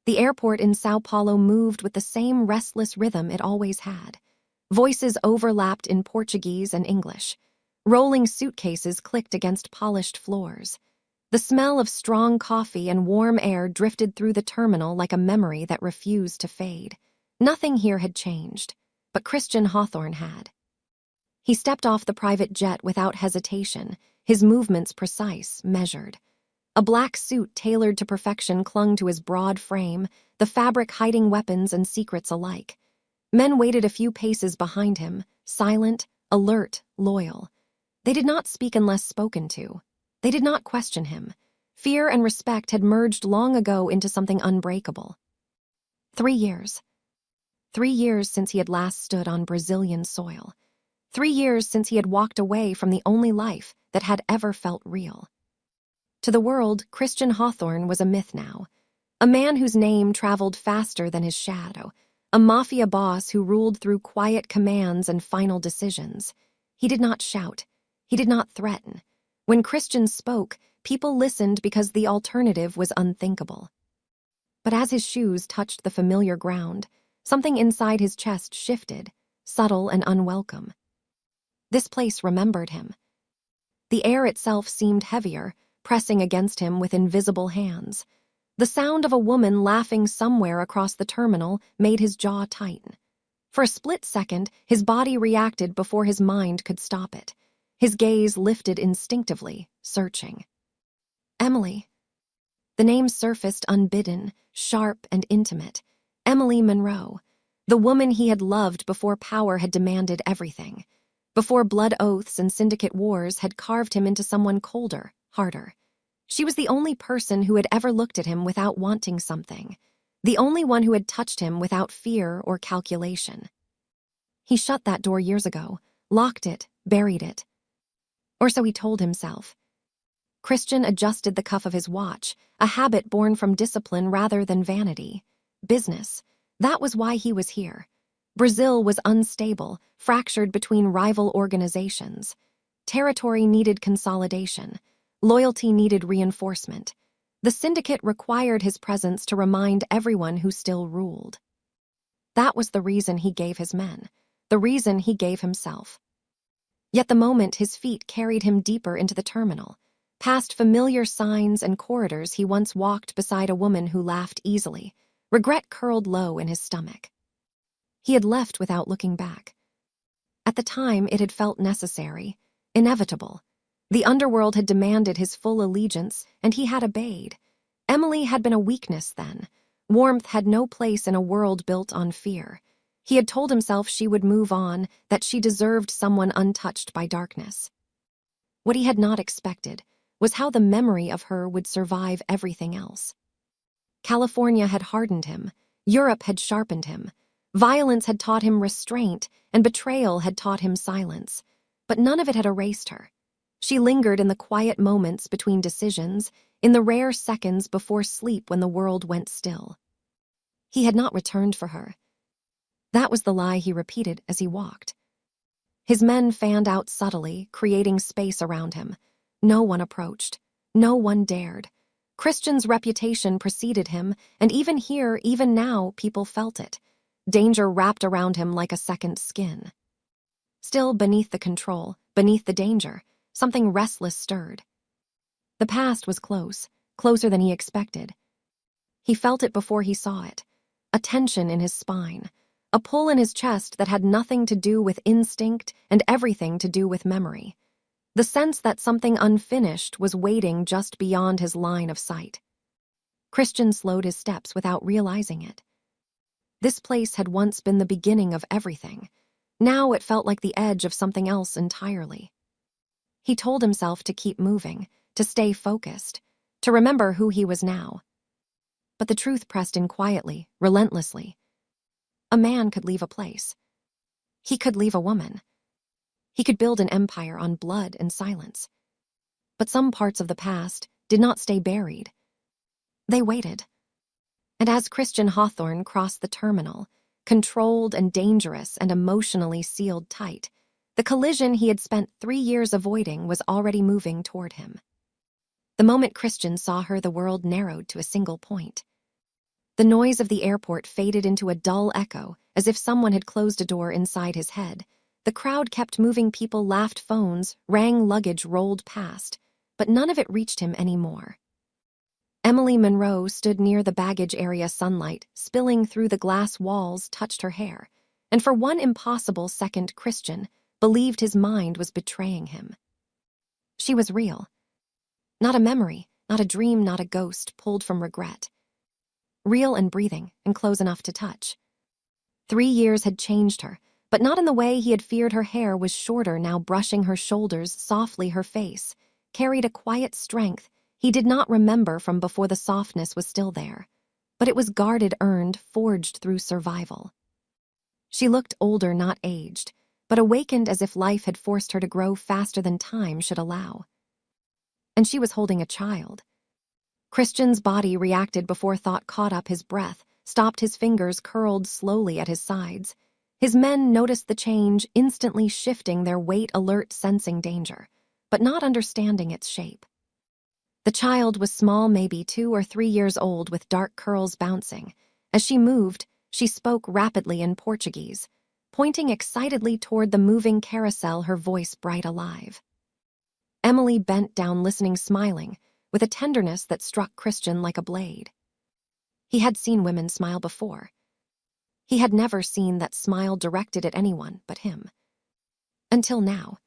The airport in Sao Paulo moved with the same restless rhythm it always had. Voices overlapped in Portuguese and English. Rolling suitcases clicked against polished floors. The smell of strong coffee and warm air drifted through the terminal like a memory that refused to fade. Nothing here had changed, but Christian Hawthorne had. He stepped off the private jet without hesitation, his movements precise, measured. A black suit tailored to perfection clung to his broad frame, the fabric hiding weapons and secrets alike. Men waited a few paces behind him, silent, alert, loyal. They did not speak unless spoken to. They did not question him. Fear and respect had merged long ago into something unbreakable. 3 years. 3 years since he had last stood on Brazilian soil. 3 years since he had walked away from the only life that had ever felt real. To the world, Christian Hawthorne was a myth now. A man whose name traveled faster than his shadow. A mafia boss who ruled through quiet commands and final decisions. He did not shout. He did not threaten. When Christian spoke, people listened because the alternative was unthinkable. But as his shoes touched the familiar ground, something inside his chest shifted, subtle and unwelcome. This place remembered him. The air itself seemed heavier, pressing against him with invisible hands. The sound of a woman laughing somewhere across the terminal made his jaw tighten. For a split second, his body reacted before his mind could stop it. His gaze lifted instinctively, searching. Emily. The name surfaced unbidden, sharp and intimate. Emily Monroe, the woman he had loved before power had demanded everything. Before blood oaths and syndicate wars had carved him into someone colder, harder. She was the only person who had ever looked at him without wanting something. The only one who had touched him without fear or calculation. He shut that door years ago, locked it, buried it. Or so he told himself. Christian adjusted the cuff of his watch, a habit born from discipline rather than vanity. Business. That was why he was here. Brazil was unstable, fractured between rival organizations. Territory needed consolidation. Loyalty needed reinforcement. The syndicate required his presence to remind everyone who still ruled. That was the reason he gave his men, the reason he gave himself. Yet the moment his feet carried him deeper into the terminal, past familiar signs and corridors he once walked beside a woman who laughed easily, regret curled low in his stomach. He had left without looking back. At the time, it had felt necessary, inevitable. The underworld had demanded his full allegiance, and he had obeyed. Emily had been a weakness then. Warmth had no place in a world built on fear. He had told himself she would move on, that she deserved someone untouched by darkness. What he had not expected was how the memory of her would survive everything else. California had hardened him. Europe had sharpened him. Violence had taught him restraint, and betrayal had taught him silence. But none of it had erased her. She lingered in the quiet moments between decisions, in the rare seconds before sleep when the world went still. He had not returned for her. That was the lie he repeated as he walked. His men fanned out subtly, creating space around him. No one approached. No one dared. Christian's reputation preceded him, and even here, even now, people felt it. Danger wrapped around him like a second skin. Still, beneath the control, beneath the danger, something restless stirred. The past was close, closer than he expected. He felt it before he saw it. A tension in his spine, a pull in his chest that had nothing to do with instinct and everything to do with memory. The sense that something unfinished was waiting just beyond his line of sight. Christian slowed his steps without realizing it. This place had once been the beginning of everything. Now it felt like the edge of something else entirely. He told himself to keep moving, to stay focused, to remember who he was now. But the truth pressed in quietly, relentlessly. A man could leave a place. He could leave a woman. He could build an empire on blood and silence. But some parts of the past did not stay buried. They waited. And as Christian Hawthorne crossed the terminal, controlled and dangerous and emotionally sealed tight, the collision he had spent 3 years avoiding was already moving toward him. The moment Christian saw her, the world narrowed to a single point. The noise of the airport faded into a dull echo, as if someone had closed a door inside his head. The crowd kept moving, people laughed, phones rang, luggage rolled past, but none of it reached him anymore. Emily Monroe stood near the baggage area. Sunlight, spilling through the glass walls, touched her hair, and for one impossible second Christian believed his mind was betraying him. She was real. Not a memory, not a dream, not a ghost pulled from regret. Real and breathing, and close enough to touch. 3 years had changed her, but not in the way he had feared. Her hair was shorter now, brushing her shoulders softly. Her face carried a quiet strength he did not remember from before. The softness was still there, but it was guarded, earned, forged through survival. She looked older, not aged, but awakened, as if life had forced her to grow faster than time should allow. And she was holding a child. Christian's body reacted before thought caught up. His breath stopped, his fingers curled slowly at his sides. His men noticed the change, instantly shifting their weight, alert, sensing danger, but not understanding its shape. The child was small, maybe 2 or 3 years old, with dark curls bouncing. As she moved, she spoke rapidly in Portuguese, pointing excitedly toward the moving carousel, her voice bright, alive. Emily bent down, listening, smiling, with a tenderness that struck Christian like a blade. He had seen women smile before. He had never seen that smile directed at anyone but him. Until now.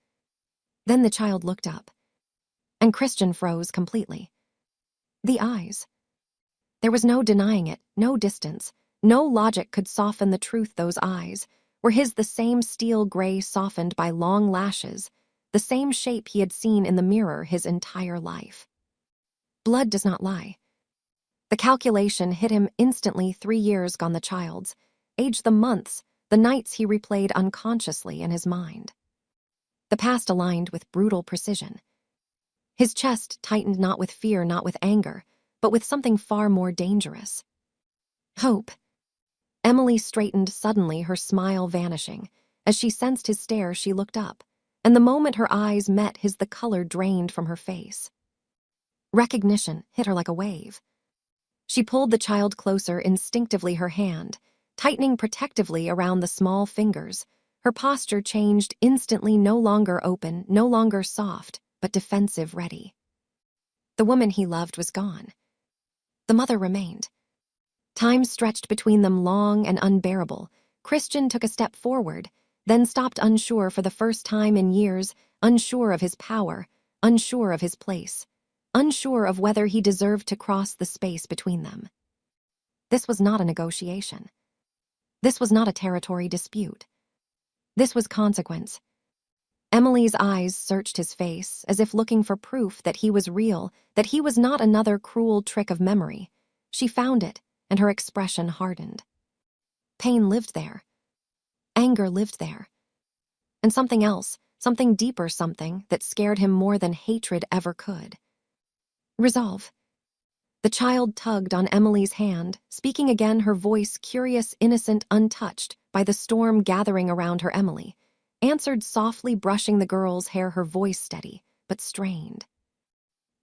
Then the child looked up, and Christian froze completely. The eyes. There was no denying it, no distance, no logic could soften the truth. Those eyes were his, the same steel gray softened by long lashes, the same shape he had seen in the mirror his entire life. Blood does not lie. The calculation hit him instantly. 3 years gone, the child's age, the months, the nights he replayed unconsciously in his mind. The past aligned with brutal precision. His chest tightened, not with fear, not with anger, but with something far more dangerous. Hope. Emily straightened suddenly, her smile vanishing. As she sensed his stare, she looked up, and the moment her eyes met his, the color drained from her face. Recognition hit her like a wave. She pulled the child closer, instinctively, her hand tightening protectively around the small fingers. Her posture changed instantly, no longer open, no longer soft, but defensive, ready. The woman he loved was gone. The mother remained. Time stretched between them, long and unbearable. Christian took a step forward, then stopped, unsure for the first time in years, unsure of his power, unsure of his place, unsure of whether he deserved to cross the space between them. This was not a negotiation. This was not a territory dispute. This was consequence. Emily's eyes searched his face, as if looking for proof that he was real, that he was not another cruel trick of memory. She found it, and her expression hardened. Pain lived there. Anger lived there. And something else, something deeper, something that scared him more than hatred ever could. Resolve. The child tugged on Emily's hand, speaking again, her voice curious, innocent, untouched by the storm gathering around her. Emily answered softly, brushing the girl's hair, her voice steady, but strained.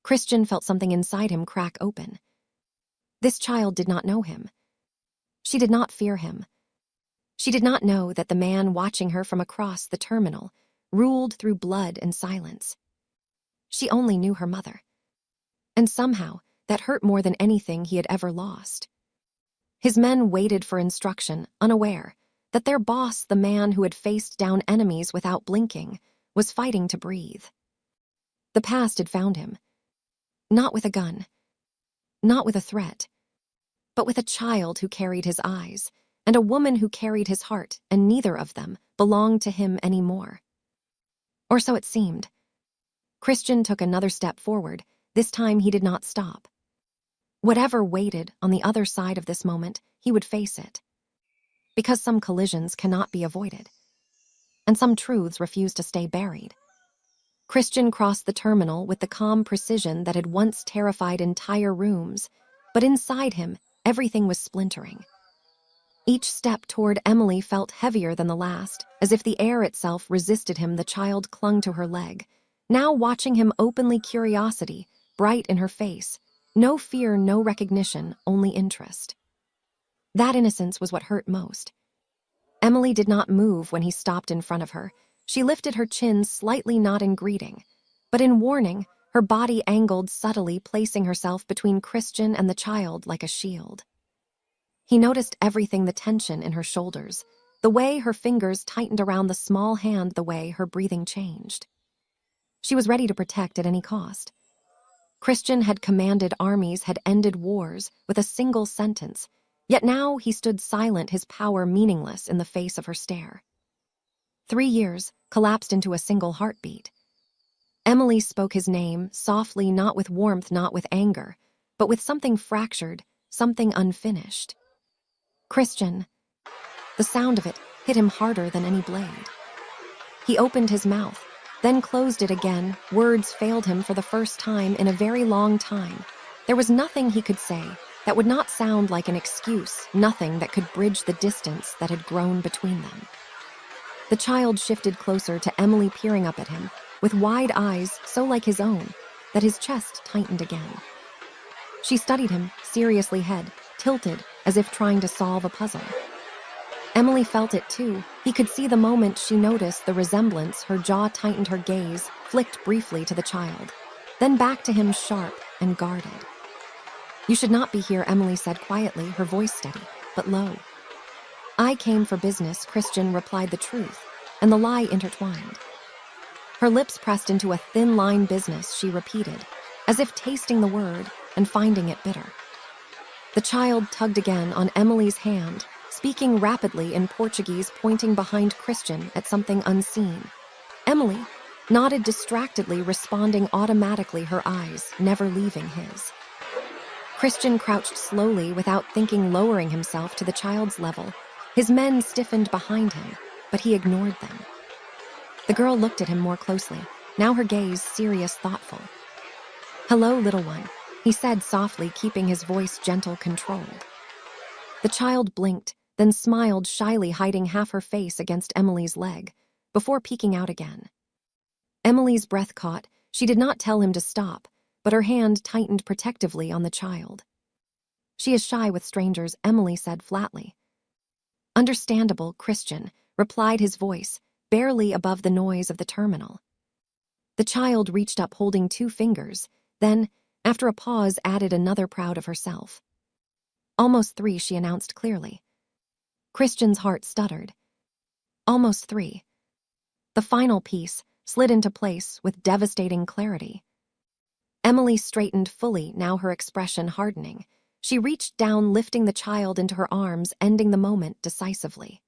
Christian felt something inside him crack open. This child did not know him. She did not fear him. She did not know that the man watching her from across the terminal ruled through blood and silence. She only knew her mother. And somehow, that hurt more than anything he had ever lost. His men waited for instruction, unaware that their boss, the man who had faced down enemies without blinking, was fighting to breathe. The past had found him. Not with a gun. Not with a threat. But with a child who carried his eyes, and a woman who carried his heart, and neither of them belonged to him anymore. Or so it seemed. Christian took another step forward. This time he did not stop. Whatever waited on the other side of this moment, he would face it. Because some collisions cannot be avoided, and some truths refuse to stay buried. Christian crossed the terminal with the calm precision that had once terrified entire rooms, but inside him, everything was splintering. Each step toward Emily felt heavier than the last, as if the air itself resisted him. The child clung to her leg, now watching him openly, curiosity bright in her face. No fear, no recognition, only interest. That innocence was what hurt most. Emily did not move when he stopped in front of her. She lifted her chin slightly, not in greeting, but in warning. Her body angled subtly, placing herself between Christian and the child like a shield. He noticed everything, the tension in her shoulders, the way her fingers tightened around the small hand, the way her breathing changed. She was ready to protect at any cost. Christian had commanded armies, had ended wars with a single sentence, yet now he stood silent, his power meaningless in the face of her stare. 3 years collapsed into a single heartbeat. Emily spoke his name, softly, not with warmth, not with anger, but with something fractured, something unfinished. Christian. The sound of it hit him harder than any blade. He opened his mouth, then closed it again. Words failed him for the first time in a very long time. There was nothing he could say that would not sound like an excuse, nothing that could bridge the distance that had grown between them. The child shifted closer to Emily, peering up at him, with wide eyes so like his own that his chest tightened again. She studied him, seriously, head tilted as if trying to solve a puzzle. Emily felt it too. He could see the moment she noticed the resemblance. Her jaw tightened, her gaze flicked briefly to the child, then back to him, sharp and guarded. "You should not be here," Emily said quietly, her voice steady, but low. "I came for business," Christian replied, the truth and the lie intertwined. Her lips pressed into a thin line. "Business," she repeated, as if tasting the word and finding it bitter. The child tugged again on Emily's hand, speaking rapidly in Portuguese, pointing behind Christian at something unseen. Emily nodded distractedly, responding automatically, her eyes never leaving his. Christian crouched slowly, without thinking, lowering himself to the child's level. His men stiffened behind him, but he ignored them. The girl looked at him more closely, now her gaze serious, thoughtful. "Hello, little one," he said softly, keeping his voice gentle, controlled. The child blinked, then smiled shyly, hiding half her face against Emily's leg, before peeking out again. Emily's breath caught. She did not tell him to stop, but her hand tightened protectively on the child. "She is shy with strangers," Emily said flatly. "Understandable," Christian replied, his voice barely above the noise of the terminal. The child reached up, holding 2 fingers, then, after a pause, added another, proud of herself. "Almost 3, she announced clearly. Christian's heart stuttered. Almost 3. The final piece slid into place with devastating clarity. Emily straightened fully, now her expression hardening. She reached down, lifting the child into her arms, ending the moment decisively.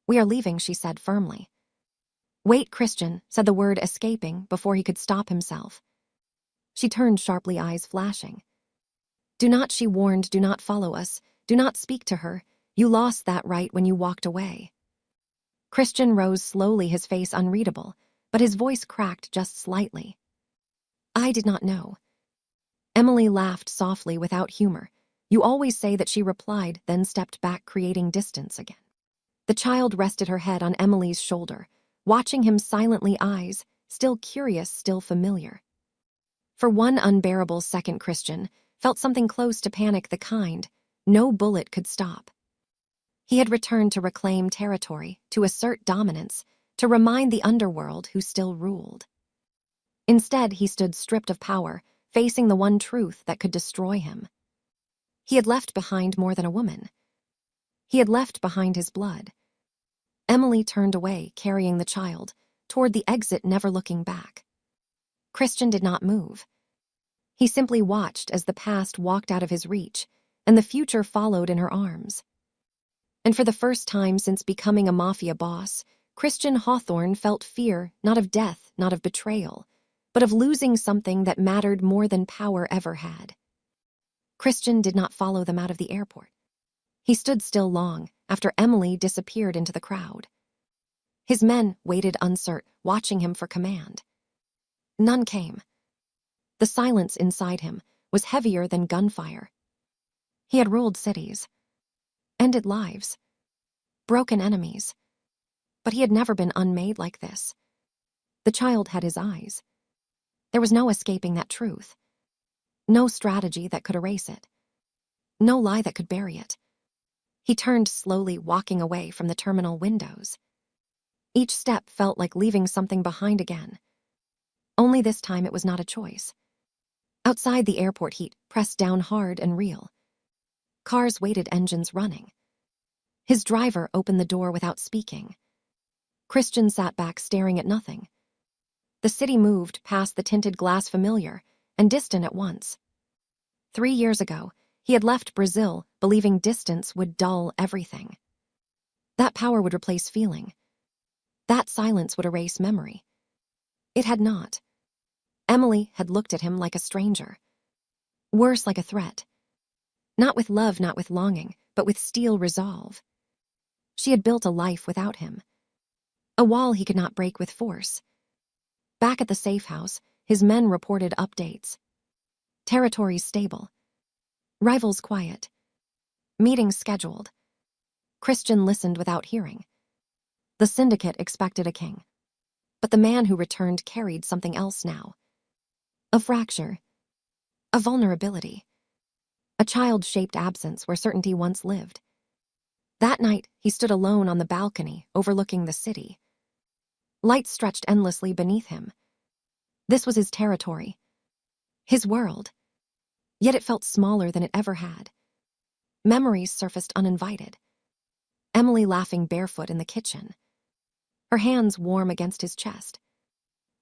"We are leaving," she said firmly. "Wait," Christian said, the word escaping before he could stop himself. She turned sharply, eyes flashing. "Do not," she warned, "do not follow us. Do not speak to her. You lost that right when you walked away." Christian rose slowly, his face unreadable, but his voice cracked just slightly. "I did not know." Emily laughed softly, without humor. "You always say that," she replied, then stepped back, creating distance again. The child rested her head on Emily's shoulder, watching him silently, eyes still curious, still familiar. For one unbearable second, Christian felt something close to panic, the kind no bullet could stop. He had returned to reclaim territory, to assert dominance, to remind the underworld who still ruled. Instead, he stood stripped of power, facing the one truth that could destroy him. He had left behind more than a woman. He had left behind his blood. Emily turned away, carrying the child, toward the exit, never looking back. Christian did not move. He simply watched as the past walked out of his reach, and the future followed in her arms. And for the first time since becoming a mafia boss, Christian Hawthorne felt fear, not of death, not of betrayal, but of losing something that mattered more than power ever had. Christian did not follow them out of the airport. He stood still long after Emily disappeared into the crowd. His men waited uncertain, watching him for command. None came. The silence inside him was heavier than gunfire. He had ruled cities, ended lives, broken enemies, but he had never been unmade like this. The child had his eyes. There was no escaping that truth. No strategy that could erase it. No lie that could bury it. He turned slowly, walking away from the terminal windows. Each step felt like leaving something behind again. Only this time it was not a choice. Outside, the airport heat pressed down hard and real. Cars waited, engines running. His driver opened the door without speaking. Christian sat back, staring at nothing. The city moved past the tinted glass, familiar and distant at once. 3 years ago, he had left Brazil, believing distance would dull everything. That power would replace feeling. That silence would erase memory. It had not. Emily had looked at him like a stranger. Worse, like a threat. Not with love, not with longing, but with steel resolve. She had built a life without him. A wall he could not break with force. Back at the safe house, his men reported updates. Territories stable. Rivals quiet. Meetings scheduled. Christian listened without hearing. The syndicate expected a king. But the man who returned carried something else now. A fracture. A vulnerability. A child-shaped absence where certainty once lived. That night, he stood alone on the balcony, overlooking the city. Light stretched endlessly beneath him. This was his territory. His world. Yet it felt smaller than it ever had. Memories surfaced uninvited. Emily laughing barefoot in the kitchen. Her hands warm against his chest.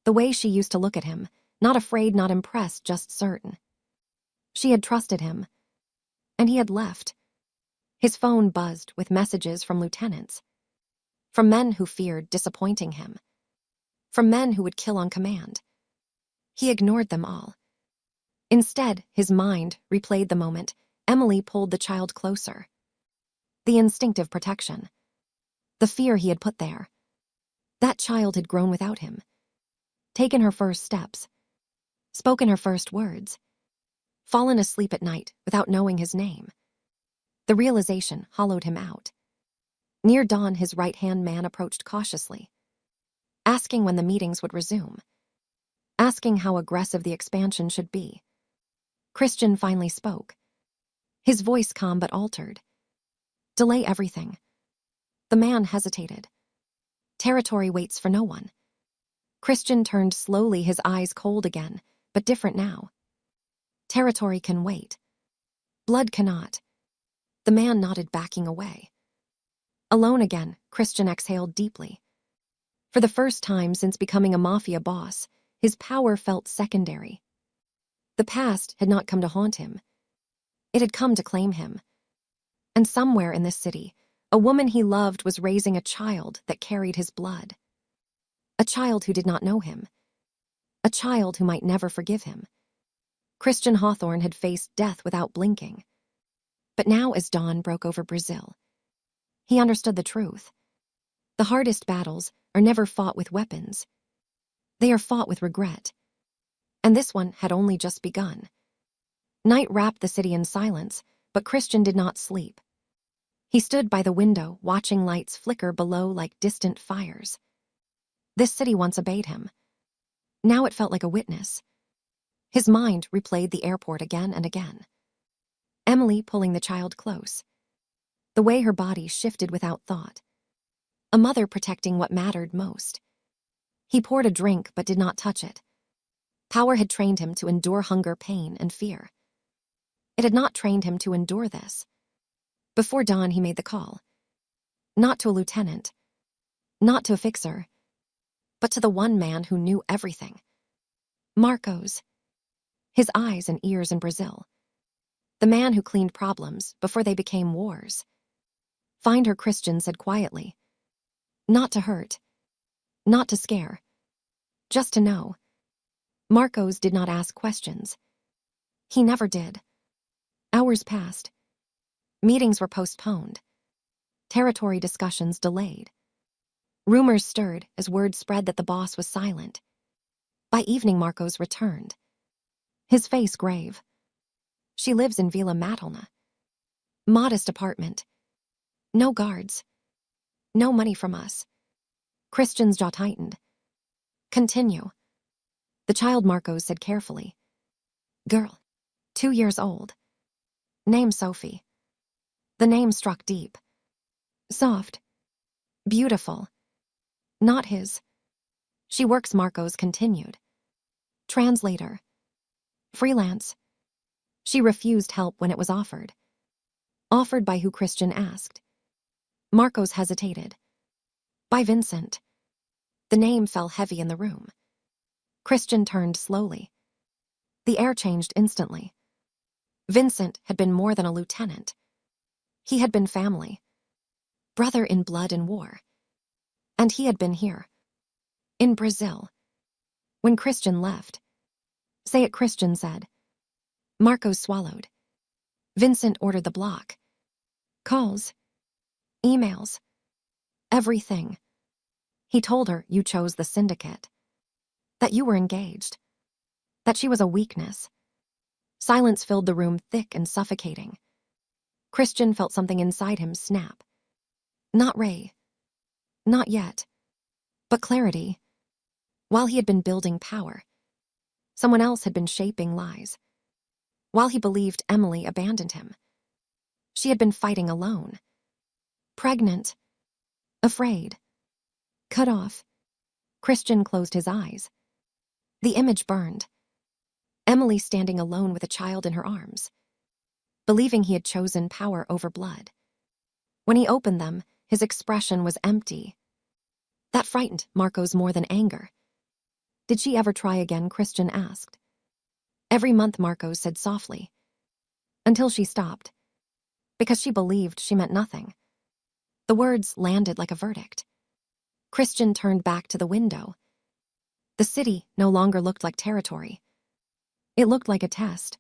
The way she used to look at him, not afraid, not impressed, just certain. She had trusted him. And he had left. His phone buzzed with messages from lieutenants. From men who feared disappointing him. From men who would kill on command. He ignored them all. Instead, his mind replayed the moment. Emily pulled the child closer. The instinctive protection. The fear he had put there. That child had grown without him. Taken her first steps. Spoken her first words. Fallen asleep at night without knowing his name. The realization hollowed him out. Near dawn, his right-hand man approached cautiously. Asking when the meetings would resume. Asking how aggressive the expansion should be. Christian finally spoke. His voice calm but altered. Delay everything. The man hesitated. Territory waits for no one. Christian turned slowly, his eyes cold again, but different now. Territory can wait. Blood cannot. The man nodded, backing away. Alone again, Christian exhaled deeply. For the first time since becoming a Mafia boss, his power felt secondary. The past had not come to haunt him. It had come to claim him. And somewhere in this city, a woman he loved was raising a child that carried his blood. A child who did not know him. A child who might never forgive him. Christian Hawthorne had faced death without blinking. But now, as dawn broke over Brazil, he understood the truth. The hardest battles are never fought with weapons. They are fought with regret. And this one had only just begun. Night wrapped the city in silence, but Christian did not sleep. He stood by the window, watching lights flicker below like distant fires. This city once obeyed him. Now it felt like a witness. His mind replayed the airport again and again. Emily pulling the child close. The way her body shifted without thought. A mother protecting what mattered most. He poured a drink but did not touch it. Power had trained him to endure hunger, pain, and fear. It had not trained him to endure this. Before dawn, he made the call. Not to a lieutenant. Not to a fixer. But to the one man who knew everything. Marcos. His eyes and ears in Brazil. The man who cleaned problems before they became wars. Find her, Christian said quietly. Not to hurt. Not to scare. Just to know. Marcos did not ask questions. He never did. Hours passed. Meetings were postponed. Territory discussions delayed. Rumors stirred as word spread that the boss was silent. By evening, Marcos returned. His face grave. She lives in Vila Matalna. Modest apartment. No guards. No money from us. Christian's jaw tightened. Continue. The child, Marcos said carefully. Girl. 2 years old. Name Sophie. The name struck deep. Soft. Beautiful. Not his. She works, Marcos continued. Translator. Freelance. She refused help when it was offered. Offered by who, Christian asked. Marcos hesitated. By Vincent. The name fell heavy in the room. Christian turned slowly. The air changed instantly. Vincent had been more than a lieutenant. He had been family. Brother in blood and war. And he had been here. In Brazil. When Christian left. Say it, Christian said. Marcos swallowed. Vincent ordered the block. Calls. Emails. Everything. He told her you chose the syndicate. That you were engaged. That she was a weakness. Silence filled the room, thick and suffocating. Christian felt something inside him snap. Not Ray. Not yet. But clarity. While he had been building power, someone else had been shaping lies. While he believed Emily abandoned him, she had been fighting alone. Pregnant. Afraid. Cut off. Christian closed his eyes. The image burned. Emily standing alone with a child in her arms, believing he had chosen power over blood. When he opened them, his expression was empty. That frightened Marcos more than anger. Did she ever try again, Christian asked. Every month, Marcos said softly. Until she stopped. Because she believed she meant nothing. The words landed like a verdict. Christian turned back to the window. The city no longer looked like territory. It looked like a test.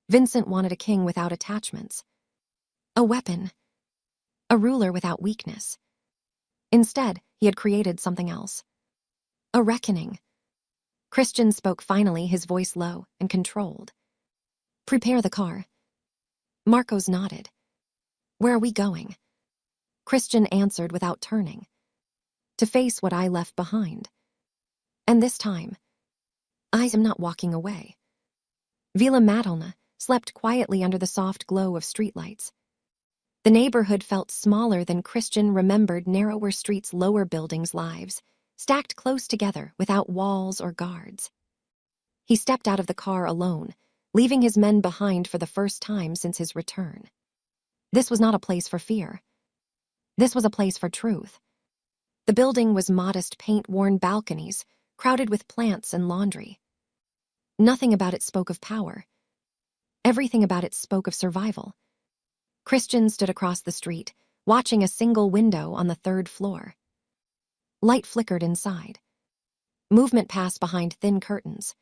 Vincent wanted a king without attachments. A weapon. A ruler without weakness. Instead, he had created something else. A reckoning. Christian spoke finally, his voice low and controlled. Prepare the car. Marcos nodded. Where are we going? Christian answered without turning. To face what I left behind. And this time, I am not walking away. Villa Madalna slept quietly under the soft glow of streetlights. The neighborhood felt smaller than Christian remembered narrower streets, lower buildings' lives, stacked close together without walls or guards. He stepped out of the car alone, leaving his men behind for the first time since his return. This was not a place for fear. This was a place for truth. The building was modest, paint-worn balconies, crowded with plants and laundry. Nothing about it spoke of power. Everything about it spoke of survival. Christian stood across the street, watching a single window on the third floor. Light flickered inside. Movement passed behind thin curtains.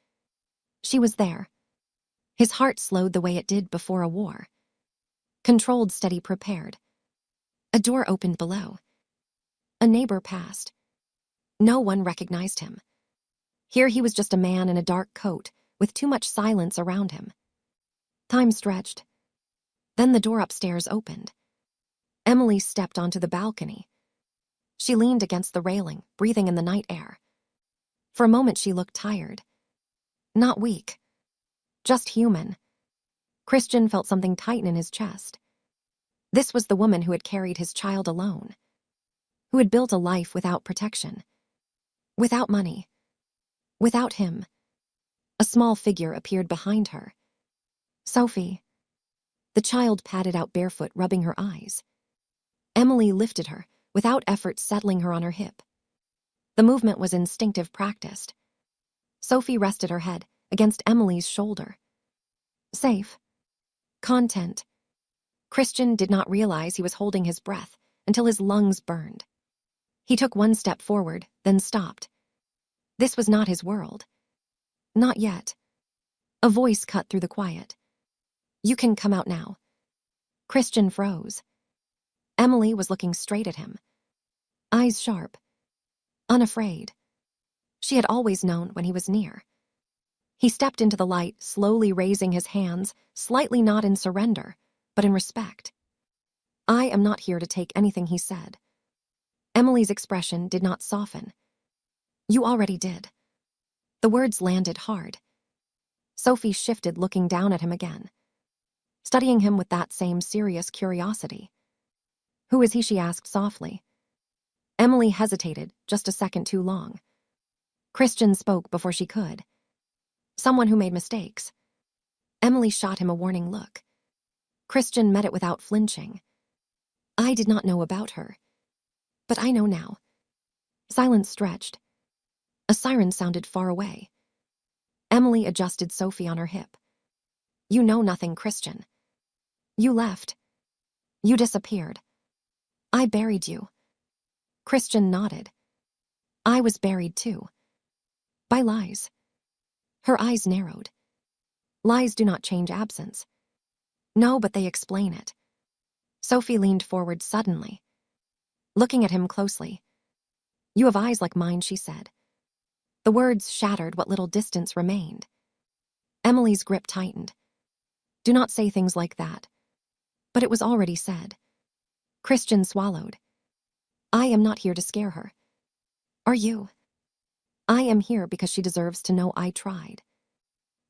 She was there. His heart slowed the way it did before a war. Controlled, steady, prepared. A door opened below. A neighbor passed. No one recognized him. Here he was just a man in a dark coat, with too much silence around him. Time stretched. Then the door upstairs opened. Emily stepped onto the balcony. She leaned against the railing, breathing in the night air. For a moment she looked tired. Not weak. Just human. Christian felt something tighten in his chest. This was the woman who had carried his child alone. Who had built a life without protection. Without money. Without him. A small figure appeared behind her. Sophie. The child padded out barefoot, rubbing her eyes. Emily lifted her, without effort settling her on her hip. The movement was instinctive, practiced. Sophie rested her head against Emily's shoulder. Safe. Content. Christian did not realize he was holding his breath until his lungs burned. He took one step forward, then stopped. This was not his world. Not yet. A voice cut through the quiet. You can come out now. Christian froze. Emily was looking straight at him. Eyes sharp. Unafraid. She had always known when he was near. He stepped into the light, slowly raising his hands, slightly not in surrender, but in respect. I am not here to take anything, he said. Emily's expression did not soften. You already did. The words landed hard. Sophie shifted, looking down at him again. studying him with that same serious curiosity. "Who is he?" she asked softly. Emily hesitated just a second too long. Christian spoke before she could. "Someone who made mistakes." Emily shot him a warning look. Christian met it without flinching. "I did not know about her. But I know now." Silence stretched. A siren sounded far away. Emily adjusted Sophie on her hip. "You know nothing, Christian. You left. You disappeared. I buried you." Christian nodded. "I was buried too. By lies." Her eyes narrowed. "Lies do not change absence." "No, but they explain it." Sophie leaned forward suddenly, looking at him closely. "You have eyes like mine," she said. The words shattered what little distance remained. Emily's grip tightened. "Do not say things like that." But it was already said. Christian swallowed. "I am not here to scare her." "Are you?" "I am here because she deserves to know I tried."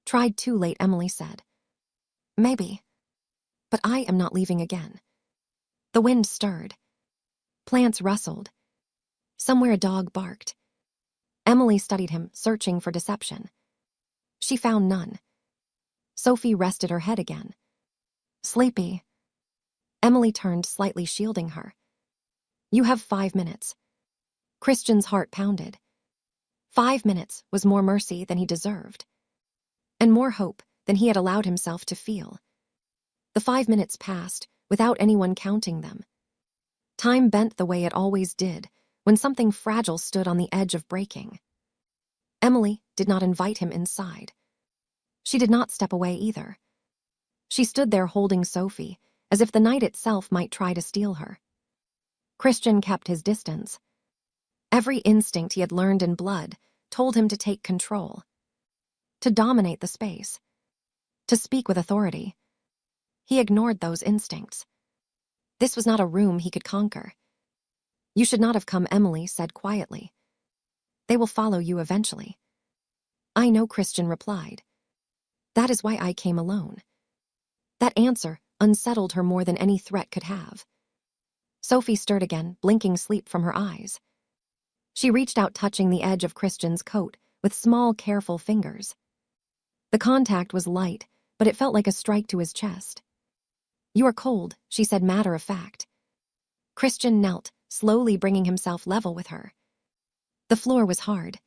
"Tried too late," Emily said. "Maybe. But I am not leaving again." The wind stirred. Plants rustled. Somewhere a dog barked. Emily studied him, searching for deception. She found none. Sophie rested her head again. "Sleepy." Emily turned, slightly shielding her. "You have 5 minutes." Christian's heart pounded. 5 minutes was more mercy than he deserved, and more hope than he had allowed himself to feel. The 5 minutes passed without anyone counting them. Time bent the way it always did when something fragile stood on the edge of breaking. Emily did not invite him inside. She did not step away either. She stood there holding Sophie, as if the night itself might try to steal her. Christian kept his distance. Every instinct he had learned in blood told him to take control, to dominate the space, to speak with authority. He ignored those instincts. This was not a room he could conquer. "You should not have come," Emily said quietly. "They will follow you eventually." "I know," Christian replied. "That is why I came alone." That answer unsettled her more than any threat could have. Sophie stirred again, blinking sleep from her eyes. She reached out, touching the edge of Christian's coat with small, careful fingers. The contact was light, but it felt like a strike to his chest. "You are cold," she said, matter of fact. Christian knelt, slowly bringing himself level with her. The floor was hard.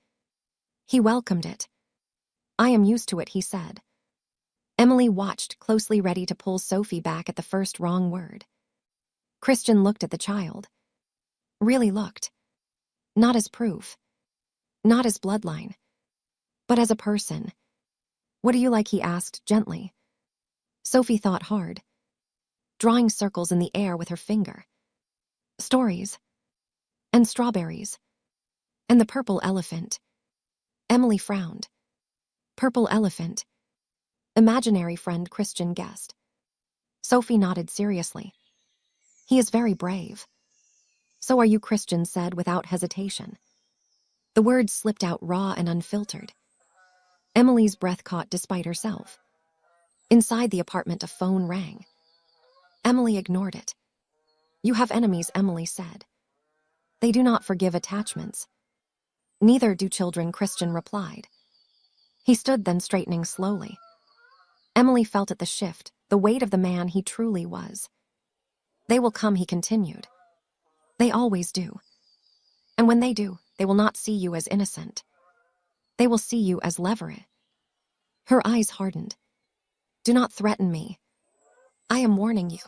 He welcomed it. "I am used to it," he said. Emily watched, closely, ready to pull Sophie back at the first wrong word. Christian looked at the child. Really looked. Not as proof. Not as bloodline. But as a person. "What do you like?" he asked gently. Sophie thought hard, drawing circles in the air with her finger. "Stories. And strawberries. And the purple elephant." Emily frowned. "Purple elephant." "Imaginary friend," Christian guessed. Sophie nodded seriously. "He is very brave." "So are you," Christian said without hesitation. The words slipped out raw and unfiltered. Emily's breath caught despite herself. Inside the apartment, a phone rang. Emily ignored it. "You have enemies," Emily said. "They do not forgive attachments." "Neither do children," Christian replied. He stood, then straightening slowly. Emily felt at the shift, the weight of the man he truly was. "They will come," he continued. "They always do. And when they do, they will not see you as innocent. They will see you as Leverett." Her eyes hardened. "Do not threaten me. I am warning you."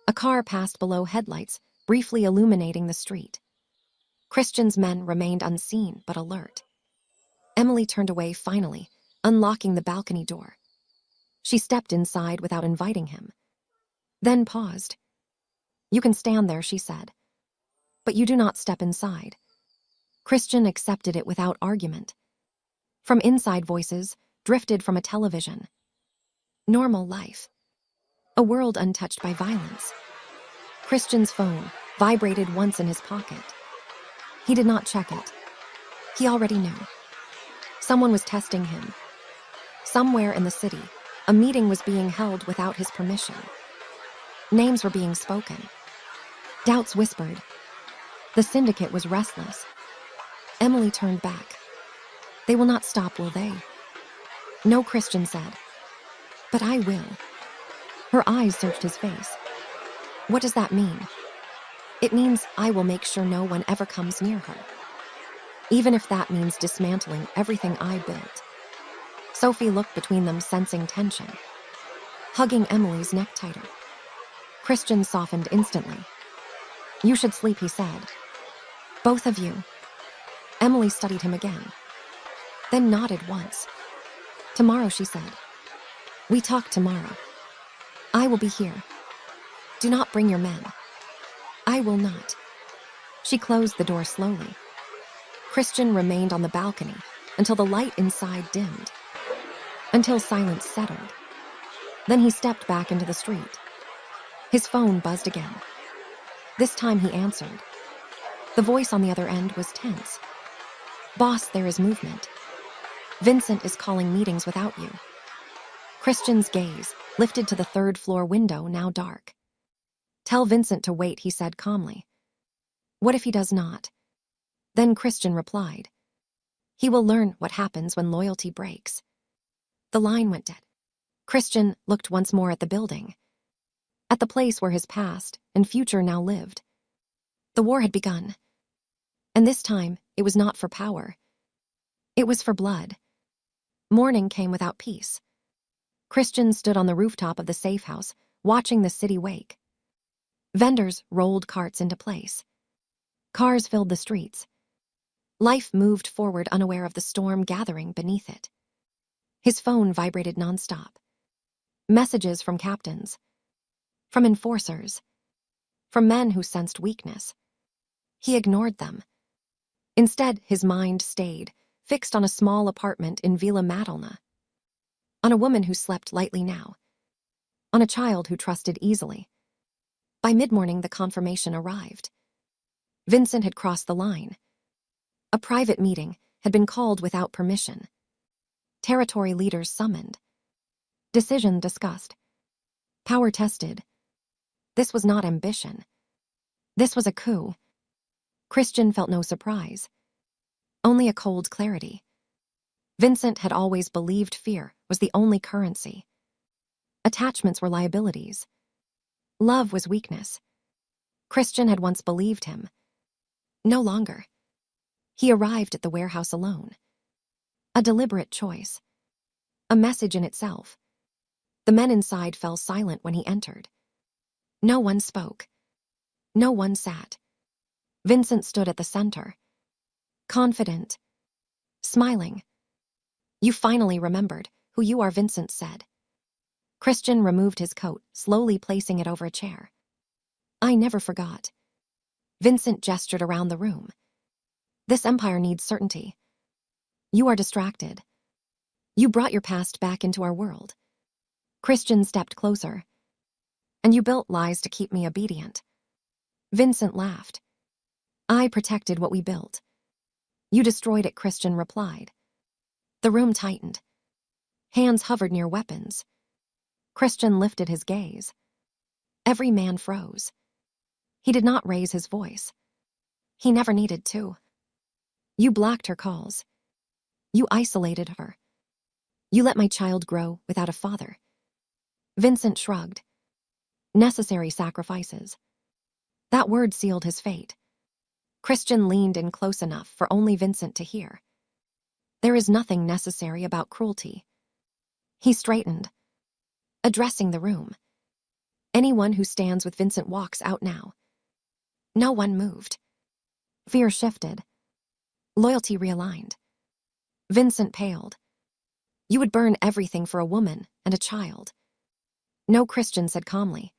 A car passed below headlights, briefly illuminating the street. Christian's men remained unseen but alert. Emily turned away finally, unlocking the balcony door. She stepped inside without inviting him. Then paused. "You can stand there," she said. "But you do not step inside." Christian accepted it without argument. From inside, voices drifted from a television. Normal life. A world untouched by violence. Christian's phone vibrated once in his pocket. He did not check it. He already knew. Someone was testing him. Somewhere in the city, A meeting was being held without his permission. Names were being spoken. Doubts whispered. The syndicate was restless. Emily turned back. They will not stop, will they? No, Christian said. But I will. Her eyes searched his face. What does that mean? It means I will make sure no one ever comes near her. Even if that means dismantling everything I built. Sophie looked between them, sensing tension. Hugging Emily's neck tighter. Christian softened instantly. You should sleep, he said. Both of you. Emily studied him again. Then nodded once. Tomorrow, she said. We talk tomorrow. I will be here. Do not bring your men. I will not. She closed the door slowly. Christian remained on the balcony until the light inside dimmed. Until silence settled. Then he stepped back into the street. His phone buzzed again. This time he answered. The voice on the other end was tense. Boss, there is movement. Vincent is calling meetings without you. Christian's gaze lifted to the third-floor window, now dark. Tell Vincent to wait, he said calmly. What if he does not? Then Christian replied. He will learn what happens when loyalty breaks. The line went dead. Christian looked once more at the building. At the place where his past and future now lived. The war had begun. And this time, it was not for power. It was for blood. Morning came without peace. Christian stood on the rooftop of the safe house, watching the city wake. Vendors rolled carts into place. Cars filled the streets. Life moved forward, unaware of the storm gathering beneath it. His phone vibrated nonstop. Messages from captains. From enforcers. From men who sensed weakness. He ignored them. Instead, his mind stayed, fixed on a small apartment in Villa Madalna. On a woman who slept lightly now. On a child who trusted easily. By mid-morning, the confirmation arrived. Vincent had crossed the line. A private meeting had been called without permission. Territory leaders summoned. Decision discussed. Power tested. This was not ambition. This was a coup. Christian felt no surprise. Only a cold clarity. Vincent had always believed fear was the only currency. Attachments were liabilities. Love was weakness. Christian had once believed him. No longer. He arrived at the warehouse alone. A deliberate choice. A message in itself. The men inside fell silent when he entered. No one spoke. No one sat. Vincent stood at the center. Confident. Smiling. You finally remembered who you are, Vincent said. Christian removed his coat, slowly placing it over a chair. I never forgot. Vincent gestured around the room. This empire needs certainty. You are distracted. You brought your past back into our world. Christian stepped closer. And you built lies to keep me obedient. Vincent laughed. I protected what we built. You destroyed it, Christian replied. The room tightened. Hands hovered near weapons. Christian lifted his gaze. Every man froze. He did not raise his voice. He never needed to. You blocked her calls. You isolated her. You let my child grow without a father. Vincent shrugged. Necessary sacrifices. That word sealed his fate. Christian leaned in close enough for only Vincent to hear. There is nothing necessary about cruelty. He straightened, addressing the room. Anyone who stands with Vincent walks out now. No one moved. Fear shifted. Loyalty realigned. Vincent paled. You would burn everything for a woman and a child. No, Christian said calmly.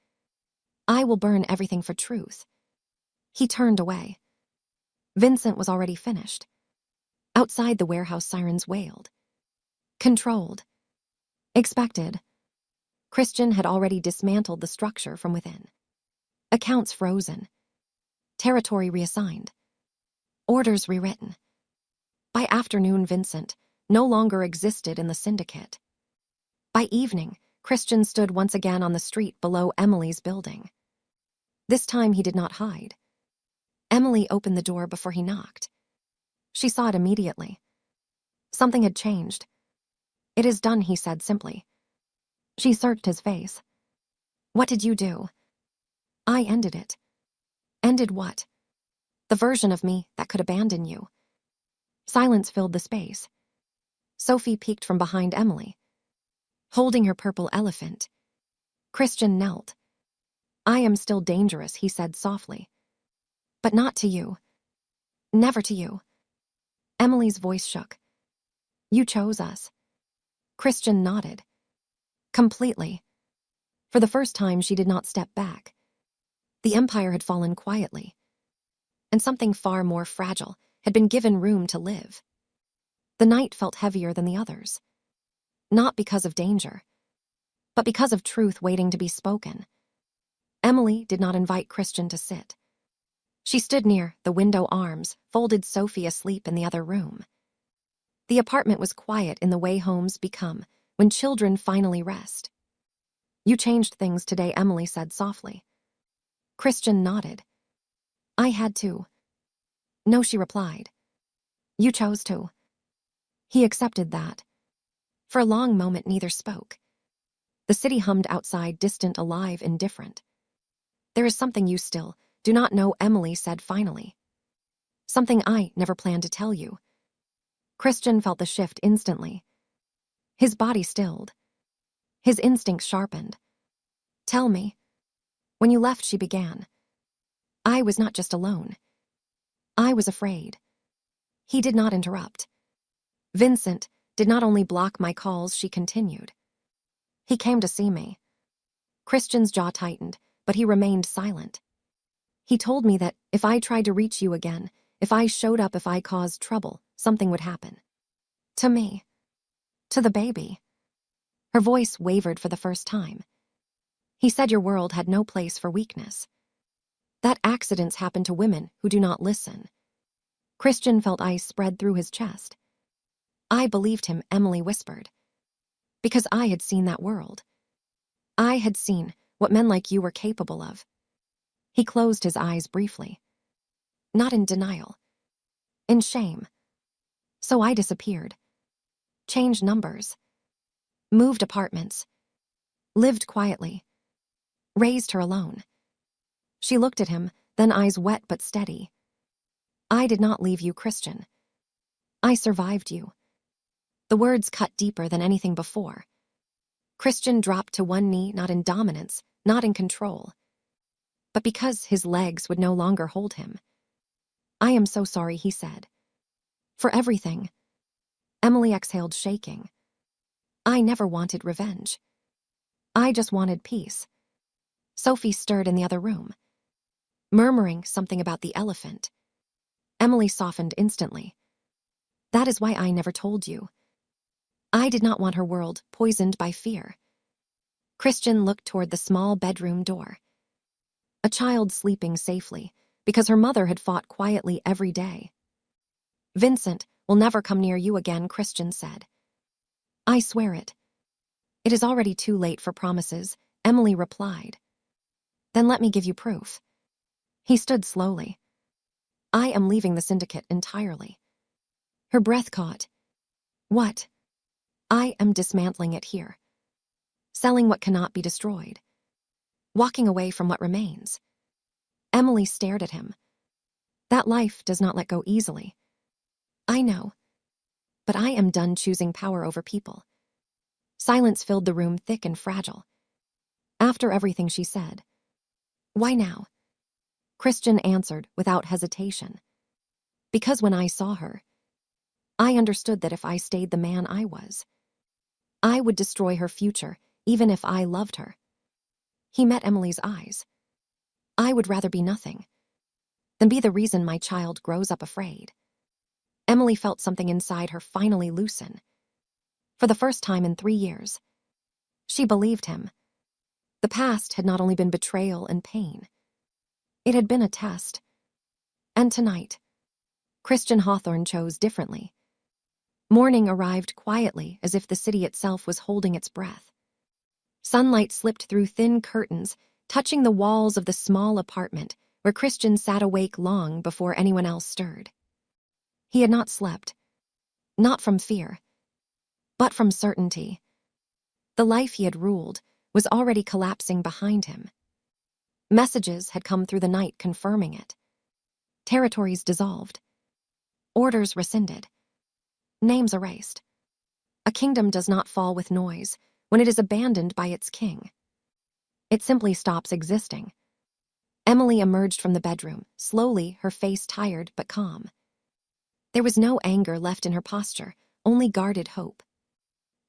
I will burn everything for truth. He turned away. Vincent was already finished. Outside, the warehouse sirens wailed. Controlled. Expected. Christian had already dismantled the structure from within. Accounts frozen. Territory reassigned. Orders rewritten. By afternoon, Vincent no longer existed in the syndicate. By evening, Christian stood once again on the street below Emily's building. This time he did not hide. Emily opened the door before he knocked. She saw it immediately. Something had changed. "It is done," he said simply. She searched his face. "What did you do?" "I ended it." "Ended what?" "The version of me that could abandon you." Silence filled the space. Sophie peeked from behind Emily, holding her purple elephant. Christian knelt. "I am still dangerous," he said softly. "But not to you. Never to you." Emily's voice shook. "You chose us." Christian nodded. Completely. For the first time, she did not step back. The empire had fallen quietly, and something far more fragile had been given room to live. The night felt heavier than the others. Not because of danger, but because of truth waiting to be spoken. Emily did not invite Christian to sit. She stood near the window arms, folded Sophie asleep in the other room. The apartment was quiet in the way homes become when children finally rest. "You changed things today," Emily said softly. Christian nodded. "I had to." "No," she replied. "You chose to." He accepted that. For a long moment, neither spoke. The city hummed outside, distant, alive, indifferent. "There is something you still do not know," Emily said finally. "Something I never planned to tell you." Christian felt the shift instantly. His body stilled. His instincts sharpened. "Tell me." "When you left," she began, "I was not just alone. I was afraid." He did not interrupt. "Vincent did not only block my calls," she continued. "He came to see me." Christian's jaw tightened, but he remained silent. "He told me that if I tried to reach you again, if I showed up, if I caused trouble, something would happen. To me. To the baby." Her voice wavered for the first time. "He said your world had no place for weakness. That accidents happen to women who do not listen." Christian felt ice spread through his chest. "I believed him," Emily whispered. "Because I had seen that world. I had seen what men like you were capable of." He closed his eyes briefly. "Not in denial. In shame. So I disappeared. Changed numbers. Moved apartments. Lived quietly. Raised her alone." She looked at him, then eyes wet but steady. "I did not leave you, Christian. I survived you." The words cut deeper than anything before. Christian dropped to one knee, not in dominance, not in control, but because his legs would no longer hold him. "I am so sorry," he said. "For everything." Emily exhaled, shaking. "I never wanted revenge. I just wanted peace." Sophie stirred in the other room, murmuring something about the elephant. Emily softened instantly. "That is why I never told you. I did not want her world poisoned by fear." Christian looked toward the small bedroom door. A child sleeping safely, because her mother had fought quietly every day. "Vincent will never come near you again," Christian said. "I swear it." "It is already too late for promises," Emily replied. "Then let me give you proof." He stood slowly. "I am leaving the syndicate entirely." Her breath caught. "What?" "I am dismantling it here. Selling what cannot be destroyed. Walking away from what remains." Emily stared at him. "That life does not let go easily." "I know. But I am done choosing power over people." Silence filled the room, thick and fragile. After everything she said. "Why now?" Christian answered without hesitation. "Because when I saw her, I understood that if I stayed the man I was, I would destroy her future, even if I loved her." He met Emily's eyes. "I would rather be nothing than be the reason my child grows up afraid." Emily felt something inside her finally loosen. For the first time in 3 years, she believed him. The past had not only been betrayal and pain, it had been a test. And tonight, Christian Hawthorne chose differently. Morning arrived quietly, as if the city itself was holding its breath. Sunlight slipped through thin curtains, touching the walls of the small apartment where Christian sat awake long before anyone else stirred. He had not slept, not from fear, but from certainty. The life he had ruled was already collapsing behind him. Messages had come through the night confirming it. Territories dissolved. Orders rescinded. Names erased. A kingdom does not fall with noise when it is abandoned by its king. It simply stops existing. Emily emerged from the bedroom, slowly, her face tired but calm. There was no anger left in her posture, only guarded hope.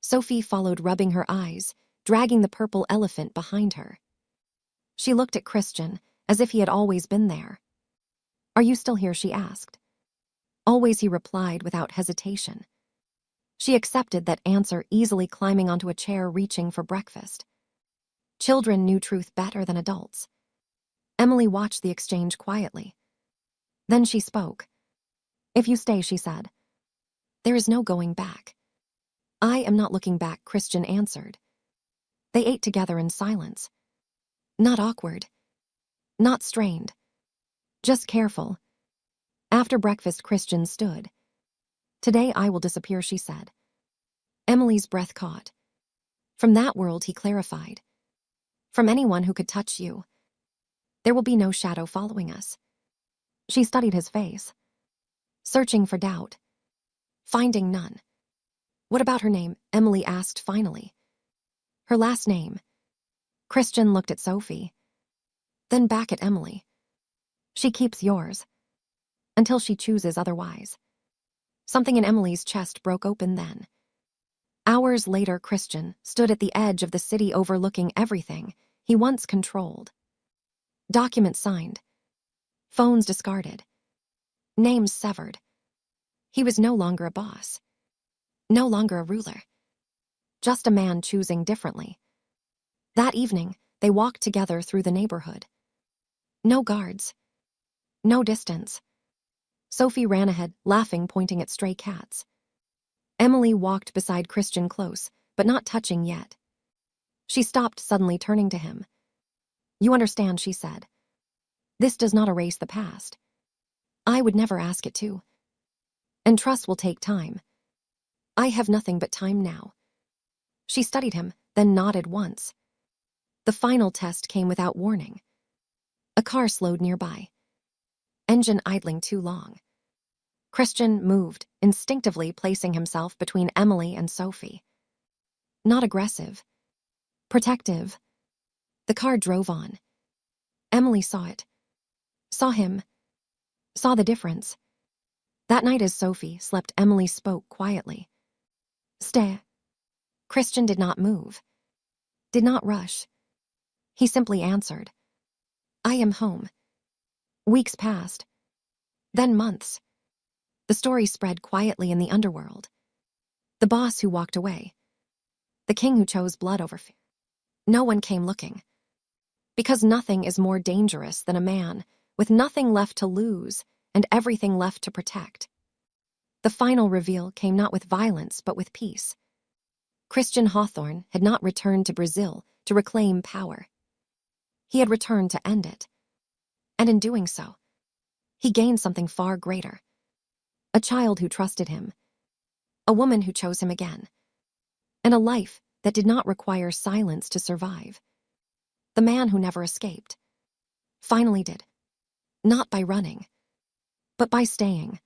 Sophie followed, rubbing her eyes, dragging the purple elephant behind her. She looked at Christian, as if he had always been there. "Are you still here?" she asked. "Always," he replied without hesitation. She accepted that answer, easily climbing onto a chair, reaching for breakfast. Children knew truth better than adults. Emily watched the exchange quietly. Then she spoke. "If you stay," she said, "there is no going back." "I am not looking back," Christian answered. They ate together in silence. Not awkward. Not strained. Just careful. After breakfast, Christian stood. "Today I will disappear," she said. Emily's breath caught. "From that world," he clarified. "From anyone who could touch you. There will be no shadow following us." She studied his face, searching for doubt, finding none. "What about her name?" Emily asked finally. "Her last name." Christian looked at Sophie, then back at Emily. "She keeps yours, until she chooses otherwise." Something in Emily's chest broke open then. Hours later, Christian stood at the edge of the city, overlooking everything he once controlled. Documents signed, phones discarded, names severed. He was no longer a boss, no longer a ruler, just a man choosing differently. That evening, they walked together through the neighborhood. No guards, no distance. Sophie ran ahead, laughing, pointing at stray cats. Emily walked beside Christian, close, but not touching yet. She stopped suddenly, turning to him. "You understand," she said. "This does not erase the past. I would never ask it to. And trust will take time. I have nothing but time now." She studied him, then nodded once. The final test came without warning. A car slowed nearby, engine idling too long. Christian moved, instinctively placing himself between Emily and Sophie. Not aggressive, protective. The car drove on. Emily saw it, saw him, saw the difference. That night, as Sophie slept, Emily spoke quietly. "Stay." Christian did not move, did not rush. He simply answered, "I am home." Weeks passed, then months. The story spread quietly in the underworld. The boss who walked away. The king who chose blood over fear. No one came looking. Because nothing is more dangerous than a man with nothing left to lose and everything left to protect. The final reveal came not with violence but with peace. Christian Hawthorne had not returned to Brazil to reclaim power. He had returned to end it. And in doing so, he gained something far greater. A child who trusted him, a woman who chose him again, and a life that did not require silence to survive. The man who never escaped finally did. Not by running, but by staying.